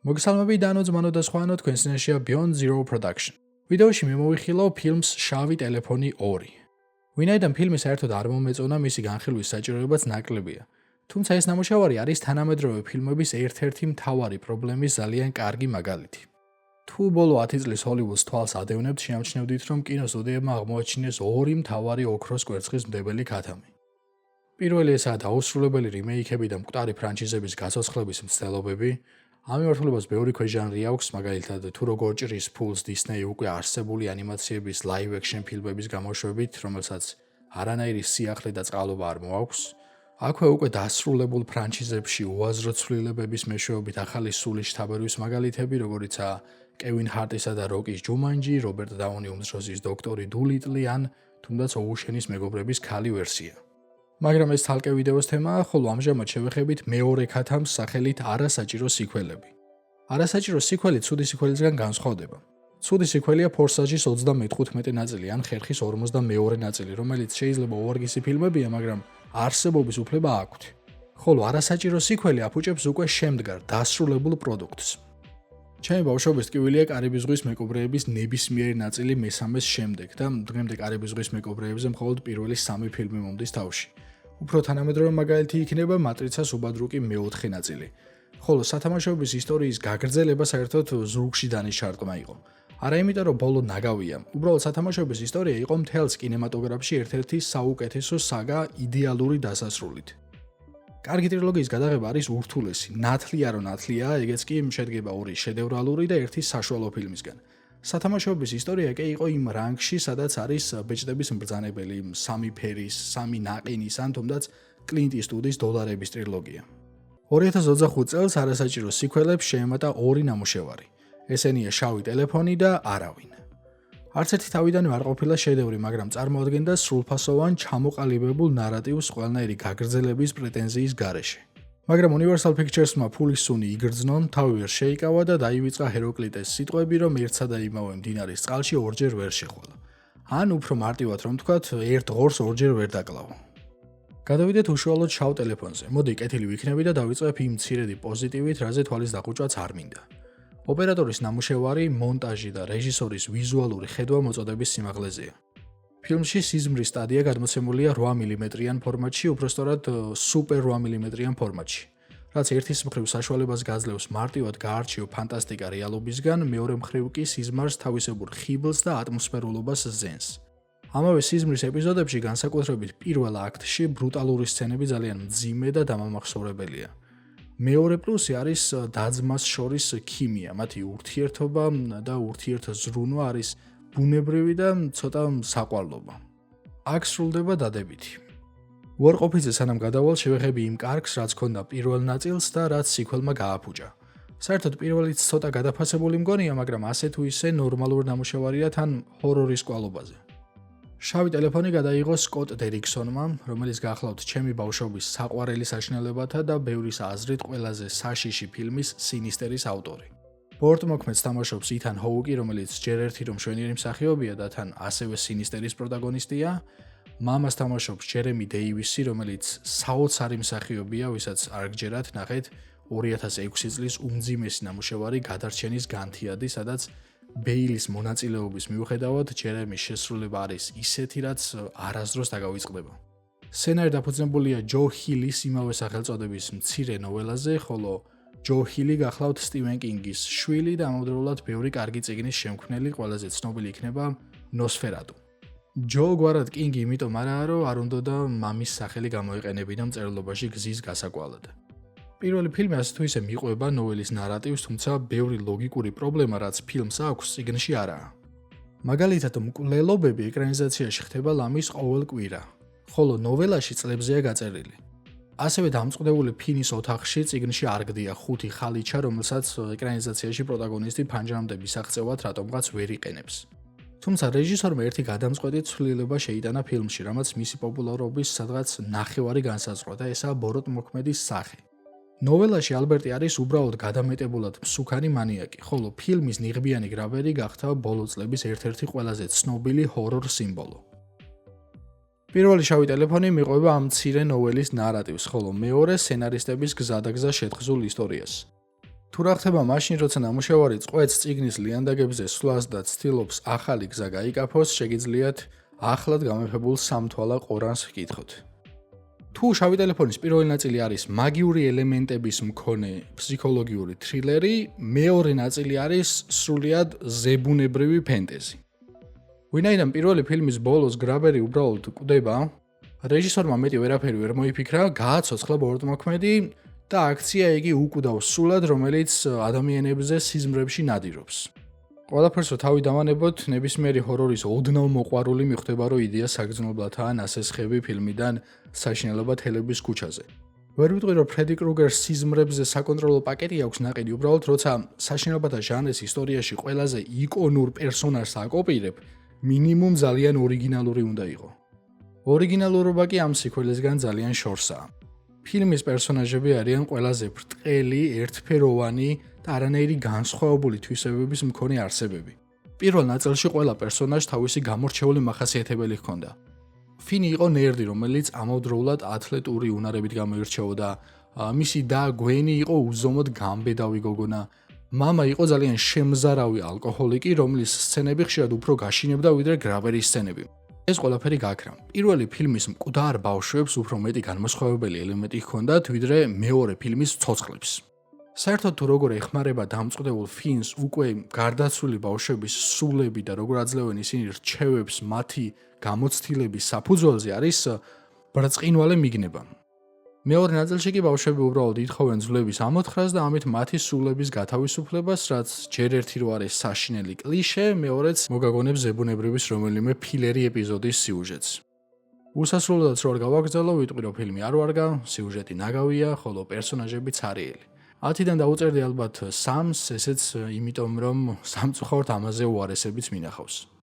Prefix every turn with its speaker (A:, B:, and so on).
A: მოგესალმებით დანო ძმანო და სხვაანო, თქვენ წინაშეა Beyond Zero Production. ვიდეოში მე მოვიხილავ ფილმს შავი ტელეფონი 2. ვინაიდან ფილმი საერთოდ არ მომეწონა, მისი განხილვის საჭიროებაც ნაკლებია. თუმცა ეს ნამუშევარი არის თანამედროვე ფილმების ერთ-ერთი მთავარი პრობლემის ძალიან კარგი მაგალითი. თუ ბოლო 10 წლის ჰოლივუდს თვალს ადევნებთ, შეამჩნევდით, რომ კინოსტუდიებმა აღმოაჩინეს ორი მთავარი ოქროს კვერცხის მდებელი ქათამი. პირველი ესაა დაუსრულებელი რიმეიქები და მკვდარი ფრანჩიზების გაცოცხლების მცდელობები. ამ მიმართულებას ბევრი ქვეჟანრი აქვს, მაგალითად თუ როგორ ჭრის ფულს Disney უკვე არსებული ანიმაციების live action ფილმების გამოშვებით, რომელსაც არანაირი სიახლე და წყალობა არ მოაქვს. აქვე უკვე დასრულებულ ფრანჩიზებში უაზრო ცვლილებების მეშვეობით ახალი სულის შთაბერვის მაგალითები, როგორიცაა კევინ ჰარტისა და როკის ჯუმანჯი, რობერტ დაუნი უმცროსის დოქტორი დულიტლი ან თუნდაც ოუშენის მეგობრების ქალი ვერსია. მაგრამ ეს თალკე ვიდეოს თემაა, ხოლო ამჟამად შევეხებით მეორე ქათამს სახელით არასაჭირო სიქველები. არასაჭირო სიქველი ცუდი სიქველისგან განსხვავდება. ცუდი სიქველია ფორსაჟის 35 ნაწილი ან ხერხის 42 ნაწილი, რომელიც შეიძლება უვარგისი ფილმებია, მაგრამ არსებობის უფლება აქვთ. ხოლო არასაჭირო სიქველი აფუჭებს უკვე შემდგარ დასრულებულ პროდუქტს. ჩემი ბავშვობის ტკივილია კარიბის ზღვის მეკობრეების ნებისმიერი ნაწილი მესამეს შემდეგ და დღემდე კარიბის ზღვის მეკობრეებზე მხოლოდ პირველი 3 ფილმი მომდის თავში. უფრო თანამედროვე მაგალითი იქნება მატრიცას უბადრუკი მეოთხე ნაწილი. ხოლო სათამაშოების ისტორიის გაგრძელება საერთოდ ზურგში დანიშარტყმა იყო. არა იმიტომ, რომ ბოლო ნაგავია, უბრალოდ სათამაშოების ისტორია იყო მთელს კინემატოგრაფში ერთ-ერთი საუკეთესო საგა იდეალური დასასრულით. კარგი ტრილოგიის გადაღება არის ურთულესი, ნათლია რო ნათლიაა, ეგეც კი შედგება 2 შედევრალური და 1 საშუალო ფილმისგან. სათამაშოების ისტორია კი იყო იმ რანგში, სადაც არის ბეჭდების მბრძანებელი, 3 ფერის, 3 ნაყინის ან თუნდაც კლინტ ისტვუდის დოლარების ტრილოგია. 2025 წელს არასაჭირო სიქველებს შეემატა 2 ნამუშევარი. ესენია შავი ტელეფონი და არავინ. არც ერთი თავიდანვე არ ყოფილა შედევრი, მაგრამ წარმოადგენდა სრულფასოვან ჩამოყალიბებულ ნარატივს ყველნაირი გაგრძელების პრეტენზიის გარეშე. მაგრამ Universal Pictures-მა ფულის სუნი იგრძნონ, თავი ვერ შეიკავა და დაივიწყა ჰეროკლიტეს სიტყვები, რომ ერთსა და იმავე მდინარის წყალში ორჯერ ვერ შეხვალა. ან უფრო მარტივად რომ ვთქვათ, ერთ ღორს ორჯერ ვერ დაკლავა. გადავიდეთ უშუალოდ შავ ტელეფონზე. მოდი კეთილი ვიქნები და დავიწყებ იმ მცირედი პოზიტივით, რაზე თვალის დაყუჭვაც არ მინდა. ოპერატორის ნამუშევარი, მონტაჟი და რეჟისორის ვიზუალური ხედვა მოწოდების სიმაღლეზეა. ფილმში სიზმრის სტადია გადმოცემულია 8 მმ-იან ფორმატში, უბრალოდ სუპერ 8 მმ-იან ფორმატში. რაც ერთის მხრივ საშუალებას გაძლევს მარტივად გაარჩიო ფანტასტიკა რეალობისგან, მეორე მხრივ კი სიზმარს თავისებურ ხიბლს და ატმოსფერულობას ზენს. ამავე სიზმრის ეპიზოდებში, განსაკუთრებით პირველ აქტში, ბრუტალური სცენები ძალიან მძიმე და დამამახსოვრებელია. მეორე პლუსი არის და-ძმას შორის ქიმია, მათი ურთიერთობა და ურთიერთზრუნვა არის ბუნებრივი და ცოტა საყვარლობა. აქ სრულდება დადებითი. უარყოფითზე სანამ გადავალ შევეხები იმ კარგს, რაც ჰქონდა პირველ ნაწილს და რაც სიქველმა გააფუჭა. საერთოდ პირველიც ცოტა გადაფასებული მგონია, მაგრამ ასე თუ ისე ნორმალური ნამუშევარია თან ჰორორის კვალობაზე. შავი ტელეფონი გადაიღო სკოტ დერიქსონმა, რომელიც გახლავთ ჩემი ბავშვობის საყვარელი საშინელებათა და ბევრის აზრით ყველაზე საშიში ფილმის სინისტერის ავტორი. ბორტმოქმედს თამაშობს ითან ჰოუკი, რომელიც ჯერ ერთი რომ მშვენიერი მსახიობია და თან ასევე სინისტერის პროტაგონისტია. მამას თამაშობს ჯერემი დეივისი, რომელიც საოცარი მსახიობია, ვისაც არ გჯერათ, ნახეთ 2006 წლის უმძიმესი ნამუშევარი გადარჩენის განთიადი, სადაც ბეილის მონაწილეობის მიუხედავად ჯერემის შესრულება არის ისეთი, რაც არასდროს დაგავიწყდება. სცენარი დაფუძნებულია ჯო ჰილის იმავე სახელწოდების მცირე ნოველაზე, ხოლო ჯო ჰილი გახლავთ სტივენ კინგის შვილი და ამავდროულად ბევრი კარგი წიგნის შემქმნელი, ყველაზე ცნობილი იქნება ნოსფერატუ. ჯო გვარად კინგი იმიტომ არაა, რომ არ უნდოდა მამის სახელი გამოეყენებინა მწერლობაში გზის გასაკვალად. პირველი ფილმი ასე თუ ისე მიყვება ნოველის ნარატივს, თუმცა ბევრი ლოგიკური პრობლემა, რაც ფილმს აქვს, წიგნში არაა. მაგალითად, მკვლელობები ეკრანიზაციაში ხდება ლამის ყოველ კვირა, ხოლო ნოველაში წლებზეა გაწერილი. ასევე დამწყდებული ფინის ოთახში წიგნში არ გდია 5 ხალიჩა, რომელსაც ეკრანიზაციაში პროტაგონისტი ფანჯრამდე მისაღწევად რატომღაც ვერ იყენებს. თუმცა რეჟისორმა ერთი გადამწყვეტი ცვლილება შეიტანა ფილმში, რამაც მისი პოპულარობის სადღაც ნახევარი განსაზღვრა და ესაა ბოროტმოქმედის სახე. ნოველაში ალბერტი არის უბრალოდ გადამეტებულად მსუქანი მანიაკი, ხოლო ფილმის ნიღბიანი გრაბერი გახდა ბოლო წლების ერთ-ერთი ყველაზე ცნობილი ჰორორ სიმბოლო. პირველი შავი ტელეფონი მიყვება ამ მცირე ნოველის ნარატივს, ხოლო მეორე სცენარისტების გზადაგზა შეთხზულ ისტორიას. თუ რა ხდება მაშინ, როცა ნამუშევარი წყვეტს წიგნის ლიანდაგებზე სვლას და ცდილობს ახალი გზა გაიკაფოს, შეგიძლიათ ახლად გამეფებულ სამთვალა ყორანს ვკითხოთ. თუ შავი ტელეფონის პირველი ნაწილი არის მაგიური ელემენტების მქონე ფსიქოლოგიური თრილერი, მეორე ნაწილი არის სრულიად ზებუნებრივი ფენტეზი. ვინაიდან პირველი ფილმის ბოლოს გრაბერი უბრალოდ კვდება, რეჟისორმა მეტი ვერაფერი ვერ მოიფიქრა, გააცოცხლა ბორტმოქმედი და აქცია იგი უკვდავს სულად, რომელიც ადამიანებზე სიზმრებში ნადირობს. ყველაფერს რო თავი დავანებოთ, ნებისმიერი ჰორორის ოდნავ მოყვარული მიხვდება, რომ იდეა საგრძნობლათაა ნასესხები ფილმიდან საშინელება თელების ქუჩაზე. ვერ ვიტყვი, რომ ფრედი კრუგერს სიზმრებზე საკონტროლო პაკეტი აქვს ნაყიდი, უბრალოდ როცა საშინელებათა ჟანრის ისტორიაში ყველაზე იკონურ პერსონაჟს აკოპირებ, მინიმუმ ძალიან ორიგინალური უნდა იყო. ორიგინალურობა კი ამ სიკვდილისგან ძალიან შორსაა. ფილმის პერსონაჟები არიან ყველაზე ბრტყელი, ერთფეროვანი და არანაირი განსხვავებული თვისებების მქონე არსებები. პირველ ნაწილში ყველა პერსონაჟს თავისი გამორჩეული მახასიათებელი ჰქონდა. ფინი იყო ნერდი, რომელიც ამავდროულად ათლეტური უნარებით გამოირჩეოდა. მისი და გვენი იყო უზომოდ გამბედავი გოგონა. მამა იყო ძალიან შემზარავი ალკოჰოლიკი, რომლის სცენები ხშირად უფრო გაშინებდა ვიდრე გრაბერის სცენები. ეს ყველაფერი გაქრა. პირველი ფილმის მკვდარ ბავშვებს უფრო მეტი განმასხვავებელი ელემენტი ჰქონდათ, ვიდრე მეორე ფილმის ცოცხლებს. საერთოდ თუ როგორ ეხმარება დამწყდებულ ფინს უკვე გარდაცვლილი ბავშვების სულები და როგორ აძლევენ ისინი რჩევებს მათი გამოცდილების საფუძველზე არის ბრწყინვალე მიგნება. მეორე ნაწილში კი ბავშვები უბრალოდ ითხოვენ ძვლების ამოთხრას და ამით მათი სულების გათავისუფლებას, რაც ჯერ ერთი რო არის საშინელი კლიშე, მეორეც მოგაგონებს ზებუნებრივის რომელიმე ფილერი ეპიზოდის სიუჟეტს. უსასრულოდაც რო არ გავაგრძელო, ვიტყვი რომ ფილმი არ ვარგა, სიუჟეტი ნაგავია, ხოლო პერსონაჟებიც არიელი. 10-დან დაუწერდი ალბათ 3-ს, ესეც იმიტომ რომ სამწუხაროდ ამაზე უარესებიც მინახავს.